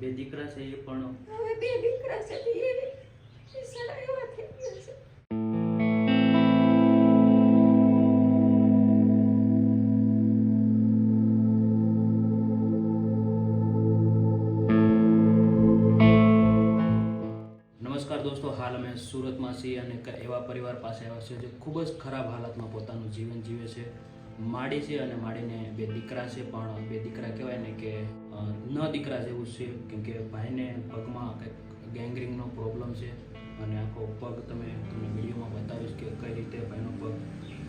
બે દીકરા છે એ પણ હવે બે દીકરા છે તે એ સડા એવા થઈ ગયા છે. નમસ્કાર દોસ્તો, હાલ અમે સુરતમાં છીએ અને એવા પરિવાર પાસે આવ્યા છે જે ખૂબ જ ખરાબ હાલતમાં પોતાનું જીવન જીવે છે. માડી છે અને માડીને બે દીકરા છે, પણ બે દીકરા કહેવાય ને કે ન દીકરા જેવું છે, કેમ કે ભાઈને પગમાં કંઈક ગેંગ્રીનનો પ્રોબ્લેમ છે અને આખો પગ તમને વિડીયોમાં બતાવીશ કે કઈ રીતે ભાઈનો પગ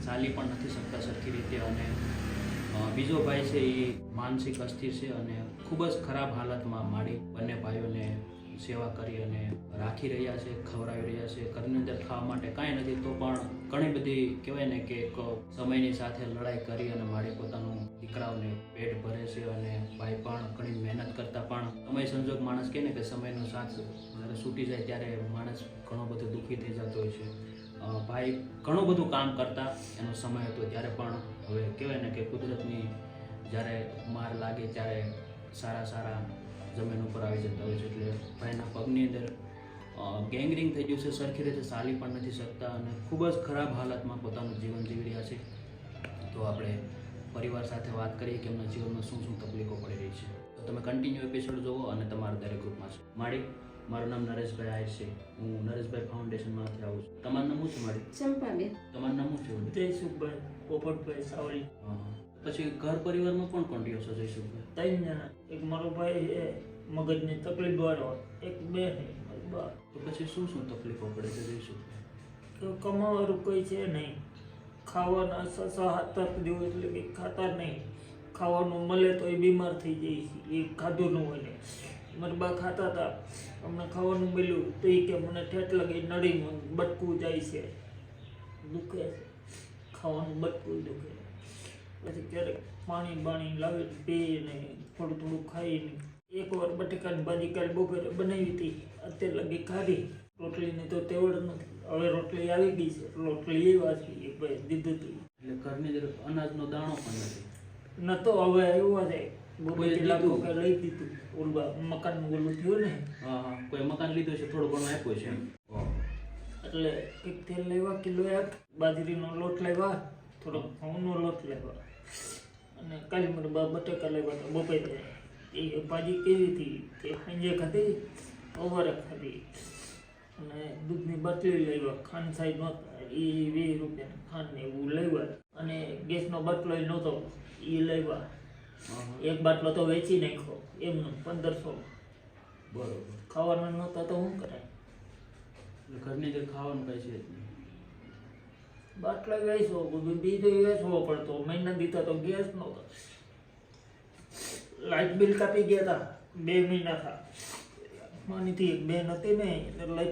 ચાલી પણ નથી શકતા સરખી રીતે. અને બીજો ભાઈ છે એ માનસિક અસ્થિર છે અને ખૂબ જ ખરાબ હાલતમાં માડી બંને ભાઈઓને સેવા કરી અને રાખી રહ્યા છે, ખવડાવી રહ્યા છે. ઘરની અંદર ખાવા માટે કાંઈ નથી તો પણ ઘણી બધી કહેવાય ને કે એક સમયની સાથે લડાઈ કરી અને માડી પોતાનું દીકરાઓને પેટ ભરે છે. અને ભાઈ પણ ઘણી મહેનત કરતા પણ સમય સંજોગ માણસ કહે ને કે સમયનો સાથ જ્યારે છૂટી જાય ત્યારે માણસ ઘણો બધો દુઃખી થઈ જતો હોય છે. ભાઈ ઘણું બધું કામ કરતા, એનો સમય હતો ત્યારે પણ હવે કહેવાય ને કે કુદરતની જ્યારે માર લાગે ત્યારે સારા જમીન ઉપર આવી જતા હોય છે. એટલે ભાઈના પગની અંદર ગેંગરિંગ થઈ ગયું છે, સરખી રીતે ચાલી પણ નથી શકતા અને ખૂબ જ ખરાબ હાલતમાં પોતાનું જીવન જીવી રહ્યા છે. તો આપણે પરિવાર સાથે વાત કરીએ કે એમના જીવનમાં શું તકલીફો પડી રહી છે. તો તમે કન્ટિન્યુ એપિસોડ જોવો અને તમારા દરેક ગ્રુપમાં છે. માડી, મારું નામ નરેશભાઈ આહિર છે, હું નરેશભાઈ ફાઉન્ડેશનમાંથી આવું છું. તમારું નામ શું છે માડી? ચંપાબેન. તમારું નામ શું છે? જયસુખભાઈ પોપટભાઈ સાવરી. પછી ઘર પરિવારમાં કોણ કોણ રહ્યો છો જયસુખભાઈ? 3 જણા. એક મારો ભાઈ છે મગજની તકલીફ વાળો, એક બેન બા. તો પછી શું તકલીફો પડે છે જયસુખભાઈ? તો કમાવાનું કોઈ છે નહીં, ખાવાના 6-7 દિવસ એટલે કે ખાતા નહીં, ખાવાનું મળે તો એ બીમાર થઈ જાય છે, એ ખાધું ન હોય ને. મારા બા ખાતા હતા, અમને ખાવાનું મળ્યું તો એ કે મને ઠેઠ લગી નળીમાં બટકું જાય છે, દુખે છે, ખાવાનું બટકું દુખે. પછી ક્યારેક પાણી લાવી પીને થોડું ખાઈને એકવાર બટેકાની ભાજી કાલે બપોરે બનાવી હતી, અત્યારે લગી ખાધી. રોટલીની તો તેવડ નથી, હવે રોટલી આવી ગઈ છે, રોટલી એવા છે એ ભાઈ દીધું હતું. એટલે ઘરની અંદર અનાજનો દાણો પણ નથી. નતો હવે આવ્યો છે, બપોરે લાખો કે લઈ દીધું. ઓલવા મકાનનું ઓલું થયું ને, હા, કોઈ મકાન લીધું છે, થોડું ઘણું આપ્યું છે એમ. એટલે એક તેલ લેવા, કિલો એક બાજરીનો લોટ લેવા, થોડો ઘઉંનો લોટ લેવા, અને કાલે મને બટેકા લેવા તો બપોરે એ ભાજી કેવી હતી તે સાંજે ખાધી, સવારે ખાધી. અને દૂધની બાટલી લેવા, ખાંડ સાઈડ નહોતા એ 20 રૂપિયાની ખાંડ ને એવું લેવા, અને ગેસનો બાટલો નહોતો એ લેવા. એક બાટલો તો વેચી નાખ્યો એમનો 1500. બરોબર. ખાવાના નહોતા તો શું કરાય? ઘરની અંદર ખાવાનું કઈ છે જ નહીં. બાટલા વેચવો, બીજો વેચવો પડતો. મહિના દીધા તો ગેસ નહોતો. લાઇટ બિલ કાપી ગયા હતા 2 મહિના થા. માનીથી એક બેન હતી ને એટલે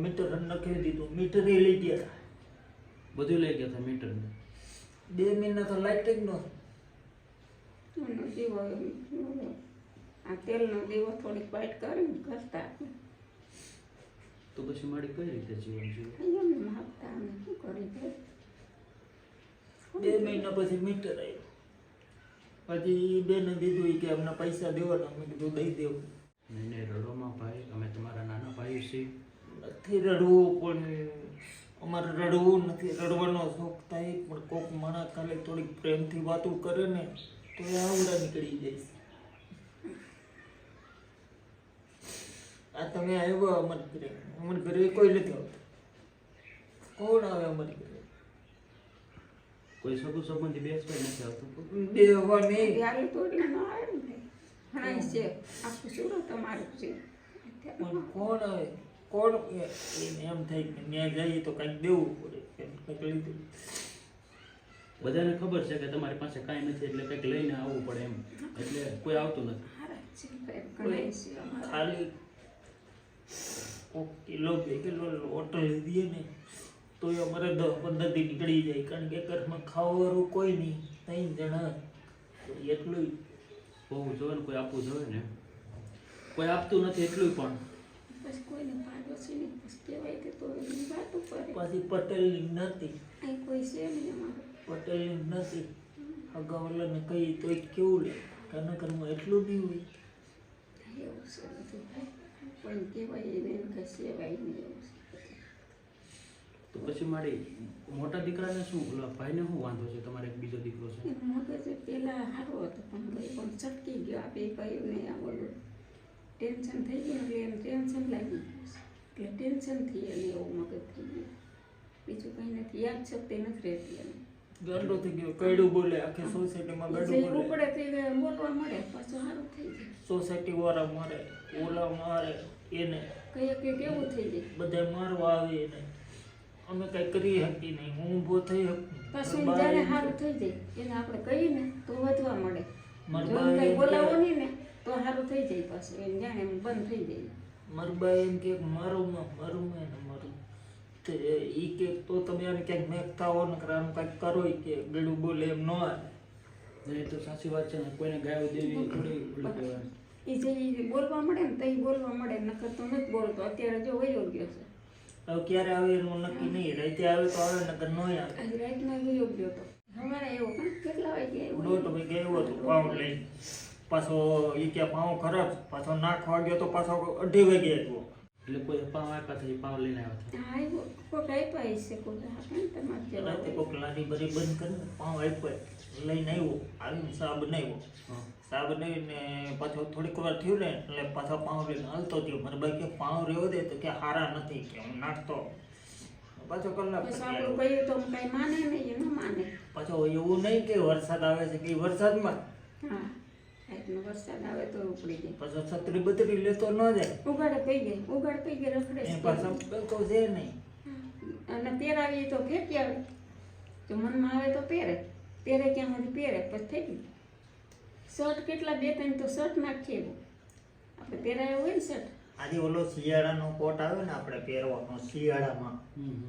મીટર નખી દીધું, મીટર એ લઈ ગયા હતા. બધું લઈ ગયા હતા મીટર. 2 મહિના તો લાઇટ જ નહોતું. એનો દીવો આ તેલનો દીવો થોડીક વાઇટ કરીને કરતા તો પછી મારી કઈ રીતે જીવન જીવે? એમને માગતા અમે શું કરી દે. 2 મહિના પછી મીટર આવ્યું. પછી બેને દીધું ઈ કે અમને પૈસા દેવાના. મેં કીધું દઈ દેવું. નહીં રડોમાં ભાઈ, અમે તમારા નાના ભાઈ છીએ. નથી રડવું, પણ અમારે રડવું નથી, રડવાનો શોખ થાય, પણ કોક માણસ ખાલી થોડીક પ્રેમથી વાતો કરે ને તો એ આવડા નીકળી જાય. આ તમે આવ્યો અમારી ઘરે કોઈ નથી આવતું. કોણ આવે અમારી ઘરે? કોઈ સગું સંબંધી બેસવા નથી આવતું. દેવા નહીં. ત્યારે તોડી ન આવે ને ઘણા છે, આખું સુરત અમારું છે. પણ કોણ આવે? કોણ? એને એમ થાય કે ત્યાં જઈએ તો કંઈક દેવું પડે, કંઈક લીધું. બધાને ખબર છે કે તમારી પાસે કાંઈ નથી એટલે કંઈક લઈને આવવું પડે એમ, એટલે કોઈ આવતું નથી. હારા છે, ઘણા છે અમારા. ખાલી કિલો 2 કિલો લોટ લીધીએ ને તો એ અમારે 10-15 દી નીકળી જાય, કારણ કે ઘરમાં ખાવાનું કોઈ નહીં, 3 જણા, એટલું હોવું જોઈએ ને, કોઈ આપવું જોઈએ ને. કોઈ આપતું નથી એટલું પણ. પછી કોઈને પાડોશી નહીં, પછી કહેવાય કે તો એની વાતો કરે. પાછી પટેલની નથી, અહીં કોઈ છે નહીં અમારું. પટેલની નથી. અગાઉલાને કહી તો કેવું લે, ઘરના ઘરમાં એટલું નહીં હોય. એવું છે બધું. પણ કહેવાય એને એમ કંઈ સેવાય નહીં એવું છે. તો પછી મારી મોટા દીકરાને શું ઓલા ભાઈને શું વાંધો છે? તમારે એક બીજો દીકરો છે. એનું મગજ પહેલાં સારું હતું પણ ભાઈ પણ છટકી ગયો. આપણે કહ્યું નહીં આ બધું ટેન્શન થઈ ગયું એટલે એમ ટેન્શન લાગી ગયું છે. એટલે ટેન્શનથી એને એવું મગજ થઈ ગયું. બીજું કંઈ નથી. યાદ શક્તિ નથી રહેતી એને. ગાંડો થઈ ગયો, કઈડું બોલે, આખી સોસાયટીમાં જે ગાંડું બોલે. ઉપડે તે બોલવા મળે પાછું સારું થઈ જાય. સોસાયટી વાળા મારે, ઓલા મારે, એને કઈ કેવું થઈ જાય. બધા મારવા આવે એને. અમે કઈ કરી શકીએ નહીં. હું ઊભો થઈ પાછું શકું. જ્યારે સારું થઈ જાય એને આપણે કહીએ ને તો વધવા મળે. મારા જો બા કંઈ એમ બોલાવો કે- નહીં ને તો સારું થઈ જાય પાછું. એને જાણે એમ બંધ થઈ જાય. મારા બા એમ કે મારું ને મારું. તે ઈ કે તો તમે આને ક્યાંક મેકતા હો ને આમ કંઈક કરો ઈ કે ગળું બોલે એમ ન આવે. એ તો સાચી વાત છે ને, કોઈને ગાયો દેવી થોડી ઓલું કહેવાય. એ જે ઈ બોલવા મળે ને તો એ બોલવા મળે, નકર તો નથી બોલતો. અત્યારે જો વયો ગયો છે. હવે ક્યારે આવે એનું નક્કી નહીં. રાતે આવે તો આવે નકર ન આવે. આજે રાતનો વયો ગયો તો હવારે એવો પણ કેટલા વાગે આવ્યો? 2 વાગે આવ્યો હતો પાઉં લઈને. પાછો ઈ કે પાઉં ખરાબ. પાછો નાખવા ગયો તો પાછો 2:30 વાગે આવ્યો. એટલે કોઈ પાવ આપ્યા હતા, એ પાવ લઈને આવ્યા હતા. હા આવ્યો. કોઈક આપ્યા હશે, કોઈક આપે ને તમારે જેવા રાતે હોય. કોઈક લારી બરી બંધ કરીને પાઉં આપ્યો. લઈને આવ્યો. આવીને ચા બનાવ્યો. હા. ચા બનાવીને પાછો થોડીક વાર થયું ને એટલે પાછો પાઉં લઈને હાલતો થયો. મારા ભાઈ કે પાઉં રહેવો દે તો કે હારા નથી કે હું નાખતો. પાછો કલાક બસ પછી આપણું આવ્યો. કહ્યું તો કઈ માને નહીં, એ ન માને. પાછો એવું નહીં કે વરસાદ આવે છે કે વરસાદમાં હા રાતનો વરસાદ આવે તો ઉપડી જાય. પાછો છત્રી બત્રી લેતો ન જાય. ઉગાડે પી ગઈ, ઉગાડ પી ગઈ રખડે એ છે. પાછો પેલતો છે નહીં. અને પહેરાવીએ તો ફેંકી આવે. જો મનમાં આવે તો પહેરે. પહેરે ક્યાં સુધી પહેરે પછી થઈ ગયું. શર્ટ કેટલા 2-3 તો શર્ટ નાખીએ એવું. આપણે પહેરાયો હોય ને શર્ટ. આજે ઓલો શિયાળાનો કોટ આવે ને આપણે પહેરવાનો શિયાળામાં હમ.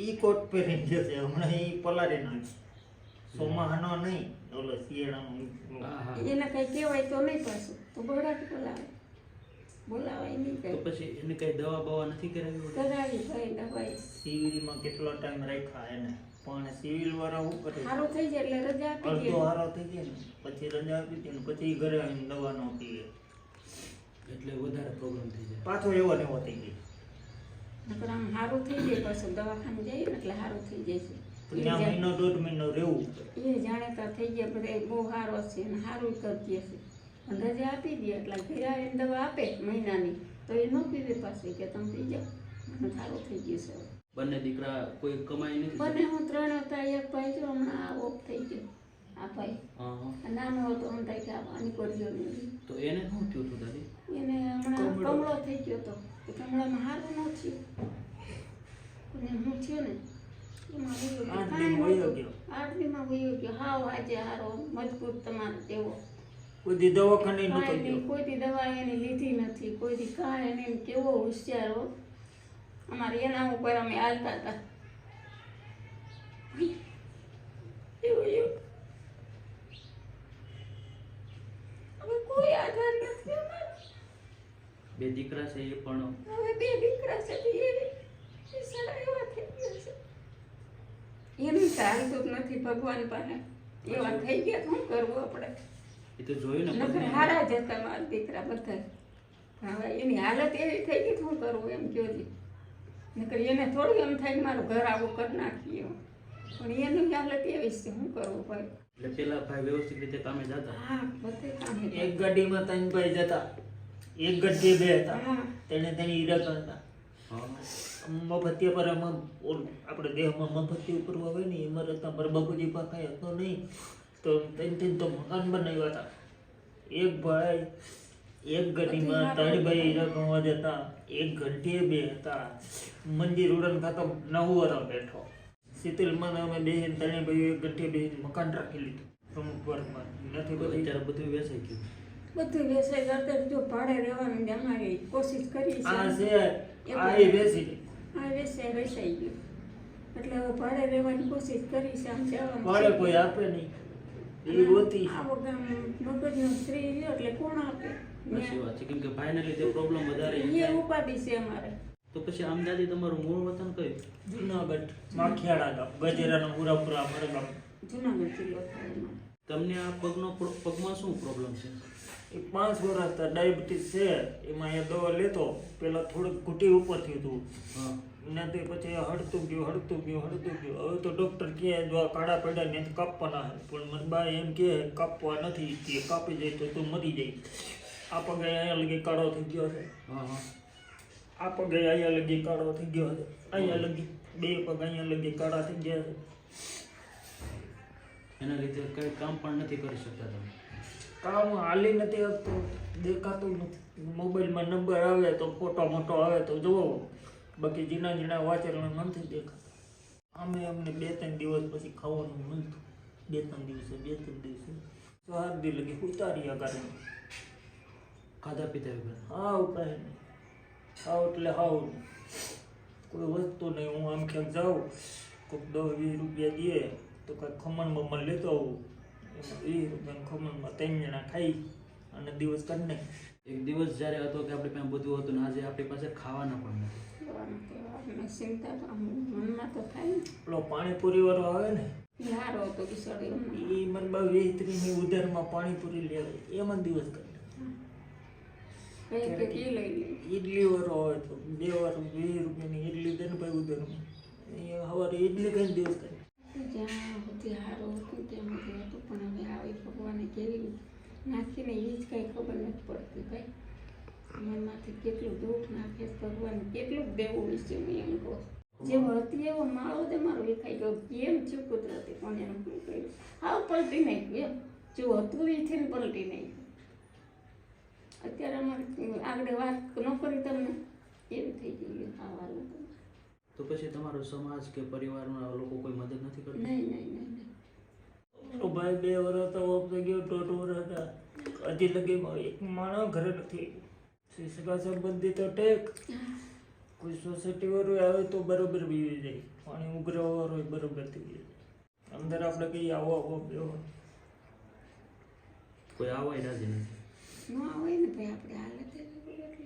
ઈ કોટ પહેરીને જશે હમણાં ઈ પલાળી નાખશે. સોમાહાનો નહીં ઓલો શિયાળાનો. હા હા. એને કઈ કહેવાય તો નહીં પાછું તો બોલાવે બોલાવાય નહીં તો કઈ. પછી એને કઈ દવા બવા નથી કરાવી? કરાવી ભાઈ દવાઈ. સિવિલમાં કેટલો ટાઈમ રાખ્યા એને પણ સિવિલ વાળા શું કરે સારું થઈ જાય એટલે રજા આપી અડધો દે. હારો થઈ જાય ને પછી રજા આપી દે ને પછી ઘરે આવીને દવા ન પીએ. એટલે વધારે પ્રોબ્લેમ થઈ જાય. પાછો એવો ને એવો થઈ ગયો. નકર આમ સારું થઈ જાય પાછું દવાખાને જઈએ ને એટલે સારું થઈ જાય છે. ત્યાં 1-1.5 મહિનો રહેવું. એ જાણેતા થઈ ગયા બધા બહુ સારો છે અને સારું કરતી હશે. અને રજા આપી દે એટલે ઘરે આવીને દવા આપે મહિનાની તો એ ન પીવે પાછી કે તમે પી જાઓ મને સારું થઈ ગયું છે. બંને દીકરા કોઈ કમાઈ નથી? બંને હું 3 હતા. એક ભાઈ જો હમણાં ઓફ થઈ ગયો. આ ભાઈ હા હા. આ નાનો હતો હું થાય કે આની કરજો નહીં. તો એને શું થયું હતું દાદી? એને હમણાં કમળો થઈ ગયો હતો. એ કમળામાં સારું ન થયું. અને હું થયો ને એમાં વયો ગયો. 8 કાંઈ દી વયો નહોતું. ગયો. 8 દીમાં વયો ગયો. હાવ આજે હારો મજબૂત તમારે તેવો. કોઈ દી દવાખાને નતો કાંઈ નહીં, ગયો. કોઈ દી દવા એની લીધી નથી. કોઈ દી કાંઈ નહીં. કેવો હોશિયાર હો. અમારે એના ઉપર અમે હાલતા હતા. એવું એવું. હવે કોઈ આધાર નથી અમારો. 2 દીકરા છે એ પણ હવે 2 દીકરા છે તે એ સારા એવા થઈ ગયા છે. એનું ચાલતું જ નથી ભગવાન પાસે. એવા થઈ ગયા તો શું કરવું આપણે? એ તો જોયું ને નકર પત્ની. હારા જ હતા મારા દીકરા બધા. પણ હવે એની હાલત એવી થઈ ગઈ તો શું કરવું એમ કયો જી. નકર એને થોડું એમ થાય કે મારું ઘર આવું કરી નાખીએ પણ એની હાલત એવી છે શું કરવું ભાઈ. એટલે પેલા ભાઈ વ્યવસ્થિત રીતે કામે જતા? હા બધે કામે જાય. એક ગાડીમાં 3 ભાઈ જતા. એક ગાડીએ 2 હતા. હા તેને ઈરાકા હતા. હા. મફતિયા પર આમાં આપણે દેહમાં મફતી ઉપર હોય ને એમાં રહેતા મારા બાપુજી પાસે હતો નહીં તો 3 તો મકાન બનાવ્યા હતા. એક ભાઈ એક ગાડીમાં 3 ભાઈ ઈરાકામાં જતા. એક ઘંટીએ 2 હતા. મંજીર ઉડન ખાતો 9 વર્ષ બેઠો. શીતલમાં અમે બેસીને 3 ભાઈ એક ઘંટીએ બેસીને મકાન રાખી લીધું પ્રમુખ વર્ગમાં નથી તો બધી. અત્યારે બધું વેચાઈ ગયું. બધું વ્યવસાય કરતા જો ભાડે રહેવાનું ને અમારી કોશિશ કરી આ છે. છે આ એ બેસી આ વ્યવસાય વેચાઈ ગયો એટલે હવે ભાડે રહેવાની કોશિશ કરી છે. આમ જવાનું ભાડે છે. કોઈ આપે નહીં. એ હોતી આવો ગામ મગજનો સ્ત્રી રહ્યો એટલે કોણ આપે? સાચી વાત છે, કેમ કે ભાઈને લીધે પ્રોબ્લેમ વધારે એ થાય. ઉપાધિ છે અમારે. તો પછી આમ દાદી તમારું મૂળ વતન કયું? જુનાગઢ માખિયાળા ગામ ગજેરાનો પૂરા અમારા ગામ. જુનાગઢ જિલ્લો થાય અમારે. તમને આ પગમાં શું પ્રોબ્લેમ છે? એ 5 વર્ષ ડાયાબિટીસ છે. એમાં એ દવા લેતો પેલા થોડુંક ઘૂંટી ઉપરથી હતું, હા, એનાથી પછી હળતું ગયું. હવે તો ડૉક્ટર કહે જો આ કાળા પડ્યા ને કાપવાના છે, પણ મારી બા એમ કહે કાપવા નથી, તે કાપી જાય તો તું મરી જાય. આ પગે અહીંયા લગી કાળો થઈ ગયો છે, હા, હા. આ પગે અહીંયા લગી કાળો થઈ ગયો છે, અહીંયા લગી 2 પગ અહીંયા લગી કાળા થઈ ગયા છે. એના લીધે કઈ કામ પણ નથી કરી શકતા તમે? કામ હાલી નથી આપતું, દેખાતું નથી. મોબાઈલમાં નંબર આવે તો ફોટો મોટો આવે તો જોવો, બાકી જીણા વાંચેલા નથી દેખાતા. અમે અમને 2-3 દિવસ પછી ખાવાનું મળતું, 2-3 દિવસે 7 દી લગી ઉતાર્યા કરે. ખાધા પીધા વગર? હા ઉપાય નહીં, હાવ એટલે હાવ કોઈ વસ્તુ નહીં. હું આમ ક્યાંક જાઉં, કોઈક 10-20 રૂપિયા દે તો કાંઈક ખમણ બમણ લેતો આવું, એમાં 20 રૂપિયાના ખમણમાં 3 જણા ખાઈ અને દિવસ કરી નાખી. એક દિવસ જ્યારે હતો કે આપણી પાસે બધું હતું ને આજે આપણી પાસે ખાવાના પણ નથી. ખાવાનું ચિંતા તો આમ મનમાં તો થાય ને. પેલો પાણીપુરી વાળો આવે ને, એ હારો હતો બિચારો એમને. એ મને બા 20-30ની ઉધારમાં પાણીપુરી લે આવે, એમાં દિવસ કરી કઈ કે એ લઈ લે. ઈડલી વાળો હોય તો 2 વાર 20 રૂપિયાની ઈડલી દે ને ભાઈ ઉધારમાં, એ સવારે ઈડલી ખાઈને દિવસ કરે. જ્યાં સુધી હારો હતું ત્યાં સુધી હતું, પણ હવે આવી ભગવાને કેવી નાખીને એ જ કાંઈ ખબર નથી પડતી ભાઈ. મનમાંથી કેટલું દુઃખ નાખે ભગવાન, કેટલું દેવું હોય છે. હું એમ કહું જેવો હતી એવો માળો જ મારો વેખાઈ ગયો. કેમ છું કુદરતી પણ એનું શું કર્યું, હાવ પલટી નાખ્યું એમ. જેવું હતું એથી ને પલટી નાખ્યું. અત્યારે અમારે આગળ વાત ન કરી તમને એવી થઈ ગઈ ખાવાનું. તો પછી તમારો સમાજ કે પરિવારના લોકો કોઈ મદદ નથી કરતા? નહીં. તો ભાઈ 2 વર્ષ તો ઓફ થઈ ગયો, 1.5 વર્ષ હતા, હજી લગી એક માણસ ઘરે નથી. સગા સંબંધી તો ટેક, કોઈ સોસાયટી વાળું આવે તો બરોબર બીવી જાય, પાણી ઉઘરાવા વાળો બરોબર થઈ જાય. અંદર આપણે કઈ આવો બેવો કોઈ આવે રાજી નથી? ન આવે ને ભાઈ આપણે હાલત એવી એટલે.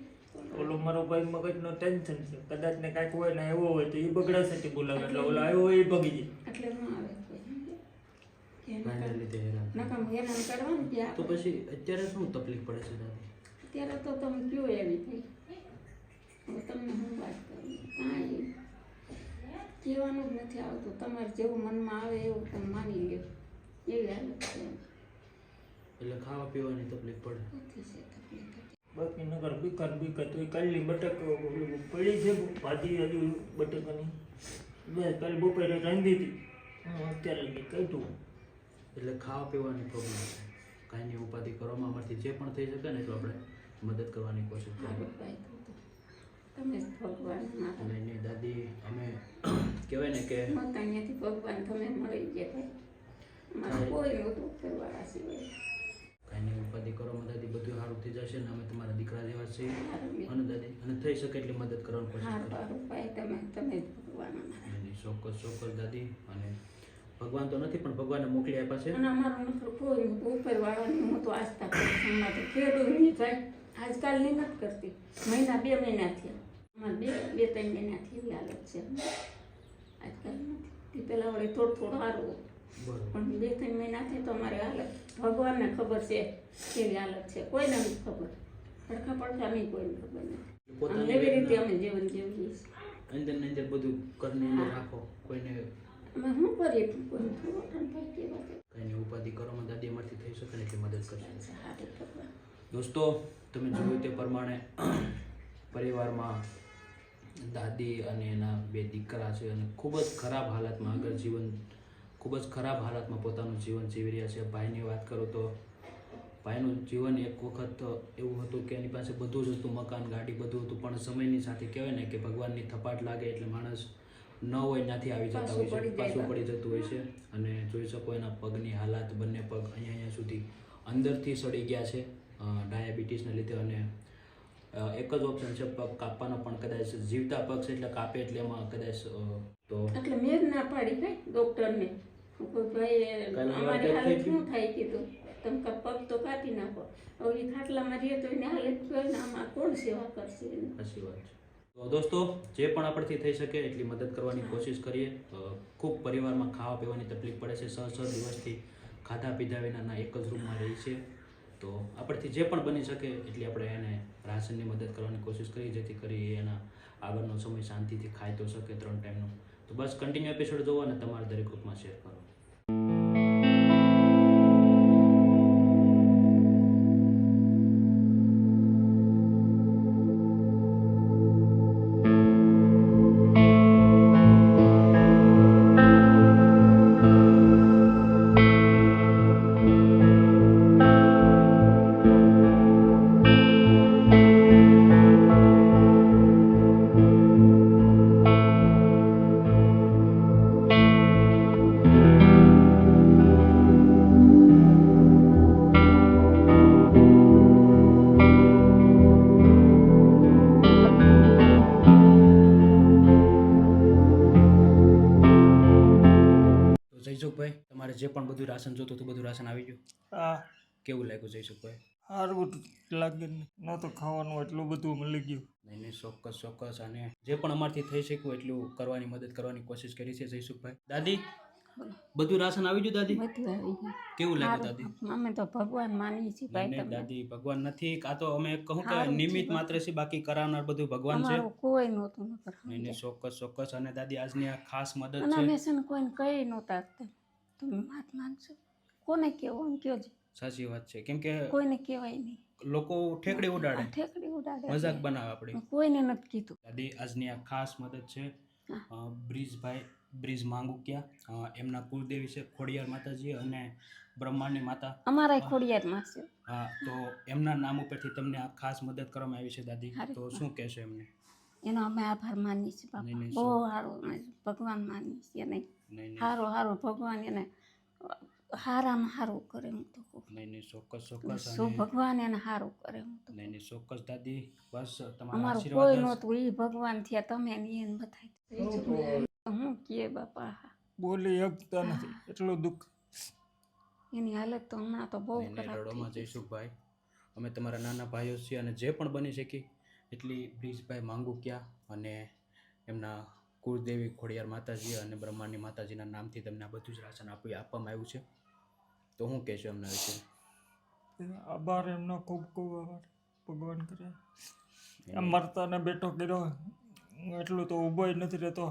ઓલો મારો ભાઈ મગજનો ટેન્શન છે, કદાચ ને કાંઈક હોય ને એવો હોય તો એ બગડાશે બોલાવે, એટલે ઓલો આવ્યો હોય એ ભગી જાય. એટલે ન આવે કોઈ. કાંઈના લીધે હેરાન. નકામ હેરાન કરવાનું ક્યાં. તો પછી અત્યારે શું તકલીફ પડે છે દાદી? અત્યારે તો તમે કયો એવી થઈ. હવે તમને હું વાત કરું, કાંઈ કહેવાનું જ નથી આવતું. તમારે જેવું મનમાં આવે એવું તમે માની લ્યો, એવી હાલત છે. એટલે ખાવા પીવાની તકલીફ પડે? નથી છે તકલીફ. બાકી નગર બીકર તો એ કાલની બટક પડી છે ભાજી હજુ બટેકાની, બસ કાલે બપોરે રાંધી હતી, અત્યારે લગી કાઢ્યું. એટલે ખાવા પીવાની પ્રોબ્લેમ છે. કાંઈની ઉપાધિ કરવામાં અમારથી જે પણ થઈ શકે ને એટલું આપણે મદદ કરવાની કોશિશ કરીએ. સારું ભાઈ તમે જ ભગવાન મારા. નહીં દાદી, અમે કહેવાય ને કે મત અહીંયાથી ભગવાન તમે મળી ગયા ભાઈ. મારા કોઈ નહોતું કરવાળા સિવાય. કાંઈની ઉપાધિ કરવામાં દાદી બધું સારું થઈ જશે ને અમે તમારા દીકરા જેવા છીએ અને દાદી, અને થઈ શકે એટલી મદદ કરવાની કોશિશ હારું કરીએ. હારું ભાઈ તમે જ ભગવાન અમારા. નહીં, ચોક્કસ દાદી. અને ભગવાન તો નથી પણ ભગવાને મોકલી આપ્યા છે. અને અમારું નકર કોઈ નહોતું. ઉપરવાળાની હું તો આસ્થા કરું છું. અમારે તો ખેડૂતની ભાઈ આજકાલની નથી કરતી. 2 મહિના થયા. અમારે 2-3 મહિનાથી એવી હાલત છે. આજકાલ નથી. તે પહેલાં વળી થોડું સારું, બરોબર. પણ 2-3 મહિનાથી તો અમારી હાલત ભગવાનને ખબર છે કેવી હાલત છે. કોઈને નથી ખબર, પડખા નહીં કોઈને ખબર નથી. અને એવી રીતે અમે જીવન જીવીએ છીએ. અંદર ને અંદર બધું ઘરની અંદર રાખો, કોઈને અમે શું કરીએ કોઈને થોડું ભાઈ કેવા છે. કાંઈની ઉપાધિ કરવામાં દાદી અમારથી થઈ શકે ને એટલી મદદ કરશે. હારું ભગવાન. દોસ્તો, તમે જોયું તે પ્રમાણે પરિવારમાં દાદી અને એના 2 દીકરા છે અને ખૂબ જ ખરાબ હાલતમાં ખૂબ જ ખરાબ હાલતમાં પોતાનું જીવન જીવી રહ્યા છે. ભાઈની વાત કરું તો ભાઈનું જીવન એક વખત એવું હતું કે એની પાસે બધું જ હતું, મકાન ગાડી બધું હતું, પણ સમયની સાથે કહેવાય ને કે ભગવાનની થપાટ લાગે એટલે માણસ ન હોય ત્યાંથી આવી જતા હોય છે, પાછું પડી જતું હોય છે. અને જોઈ શકો એના પગની હાલત, બંને પગ અહીંયા સુધી અંદરથી સડી ગયા છે ડાયાબિટીસને લીધે. અને એક જ ઓપ્શન છે પગ કાપવાનો, પણ કદાચ જીવતા પગ છે એટલે કાપે એટલે એમાં કદાચ તો એટલે મેં જ ના પાડી કઈ ડોક્ટરને. કોઈ ભાઈ અમારી હાલત શું થાય કીધું, તમે પગ તો કાપી નાખો. હવે એ ખાટલામાં રહીએ તો એની હાલત જોઈને આમાં કોણ સેવા કરશે એને? સાચી વાત છે. તો દોસ્તો, જે પણ આપણથી થઈ શકે એટલી મદદ કરવાની કોશિશ કરીએ. ખૂબ પરિવારમાં ખાવા પીવાની તકલીફ પડે છે, 6 દિવસથી ખાધા પીધા વિનાના એક જ રૂમમાં રહી છે. તો આપણથી જે પણ બની શકે એટલી આપણે એને રાશનની મદદ કરવાની કોશિશ કરી, જેથી કરી એના આગળનો સમય શાંતિથી ખાઈ તો શકે 3 ટાઈમનો. તો બસ કન્ટિન્યુ એપિસોડ જોવો અને તમારા દરેક ગ્રુપમાં શેર કરો. તો જયસુખભાઈ, તમારે જે પણ બધું રાશન જોતું હતું બધું રાશન આવી ગયું? આ કેવું લાગ્યું જયસુખભાઈ? સારું લાગે ને, ન તો ખાવાનું એટલું બધું મળી ગયું. નહીં નહીં, ચોક્કસ ચોક્કસ. અને જે પણ અમારથી થઈ શક્યું એટલું કરવાની મદદ કરવાની કોશિશ કરી છે જયસુખભાઈ. દાદી, બધું રાશન આવી ગયું દાદી? બધું આવી ગયું. કેવું લાગ્યું દાદી? અમે તો ભગવાન માનીએ છીએ ભાઈ. નહીં નહીં તમને દાદી, ભગવાન નથી. આ તો અમે કહું કે સારું છે નિમિત્ત બસ. માત્ર છે, બાકી કરાવનાર બધું ભગવાન છે. અમારું કોઈ નહોતું નકર. નહીં નહીં, ચોક્કસ ચોક્કસ. અને દાદી, આજની આ ખાસ મદદ અને છે. અમે છે ને કોઈને કહી નહોતા આપતા. તમે વાત માનશો? કોને કહેવું એમ કયો છે? સાચી વાત છે. કેમ કે કોઈને કહેવાય નહીં. લોકો ઠેકડી ઉડાડે, આ ઠેકડી ઉડાડે. મજાક બનાવે આપણી. કોઈને નથી કીધું. દાદી, આજની આ ખાસ મદદ છે બ્રિજભાઈ, બ્રિજ માંગુકિયા. એમના કુળદેવી છે ખોડિયાર માતાજી અને બ્રહ્માંડની માતા. અમારા ખોડિયારમાં છે. હા, તો એમના નામ ઉપરથી તમને આ ખાસ મદદ કરવામાં આવી છે દાદી. હારી. તો શું કહેશો એમને? એનો અમે આભાર માનીએ છીએ બાપા. નહીં, નહીં, બહુ સારું ભગવાન માનીએ છીએ. નહીં નહીં નહીં સારું સારું ભગવાન એને સારામાં સારું કરે. હું તો કહું નહીં નહીં, ચોક્કસ ચોક્કસ. શું અને ભગવાન એને સારું કરે. હું તો નહીં નહીં, ચોક્કસ દાદી. બસ તમારા અમારું આશીર્વાદ કોઈ જ. નહોતું. એ ભગવાન થયા. તમે ને એને બધાય. હું કહે બાપા, બોલી શકતા નથી, એટલું દુઃખ. એની હાલત તો હમણાં તો બહુ નહીં નહીં, ખરાબ રડોમાં થઈ ગઈ. જયસુખભાઈ. અમે તમારા નાના ભાઈઓ છીએ અને જે પણ બની શકી એટલી બ્રિજભાઈ માંગુકિયા અને એમના કુળદેવી ખોડિયાર માતાજી અને બ્રહ્માંડની માતાજીના નામથી તમને આ બધું જ રાશન આપવામાં આવ્યું છે. તો હું કહેશો એમના વિશે? આભાર એમનો, ખૂબ ખૂબ આભાર. ભગવાન કરે એમ મરતાને બેઠો કર્યો, એટલું તો ઊભો નથી રહેતો.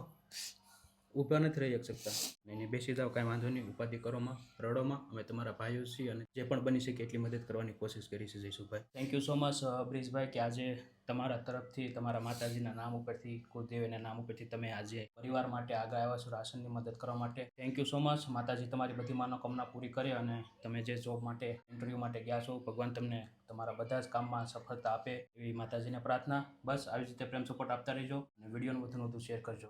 ઊભા નથી રહી શકતા. નહીં નહીં, બેસી જાઓ, કાંઈ વાંધો નહીં. ઉપાધિ કરોમાં, રડોમાં. અમે તમારા ભાઈઓ છીએ અને જે પણ બની શકે એટલી મદદ કરવાની કોશિશ કરી છે Jaysukhbhai. Thank you so much Brijbhai, કે આજે તમારા તરફથી તમારા માતાજીના નામ ઉપરથી, કુળદેવીના નામ ઉપરથી તમે આજે પરિવાર માટે આગળ આવ્યા છો રાશનની મદદ કરવા માટે. Thank you so much. માતાજી તમારી બધી મનોકામના પૂરી કરે અને તમે જે જોબ માટે, ઇન્ટરવ્યૂ માટે ગયા છો, ભગવાન તમને તમારા બધા જ કામમાં સફળતા આપે એવી માતાજીને પ્રાર્થના. બસ આવી જ રીતે પ્રેમ સપોર્ટ આપતા રહેજો અને વિડીયોનું વધુને વધુ શેર કરજો.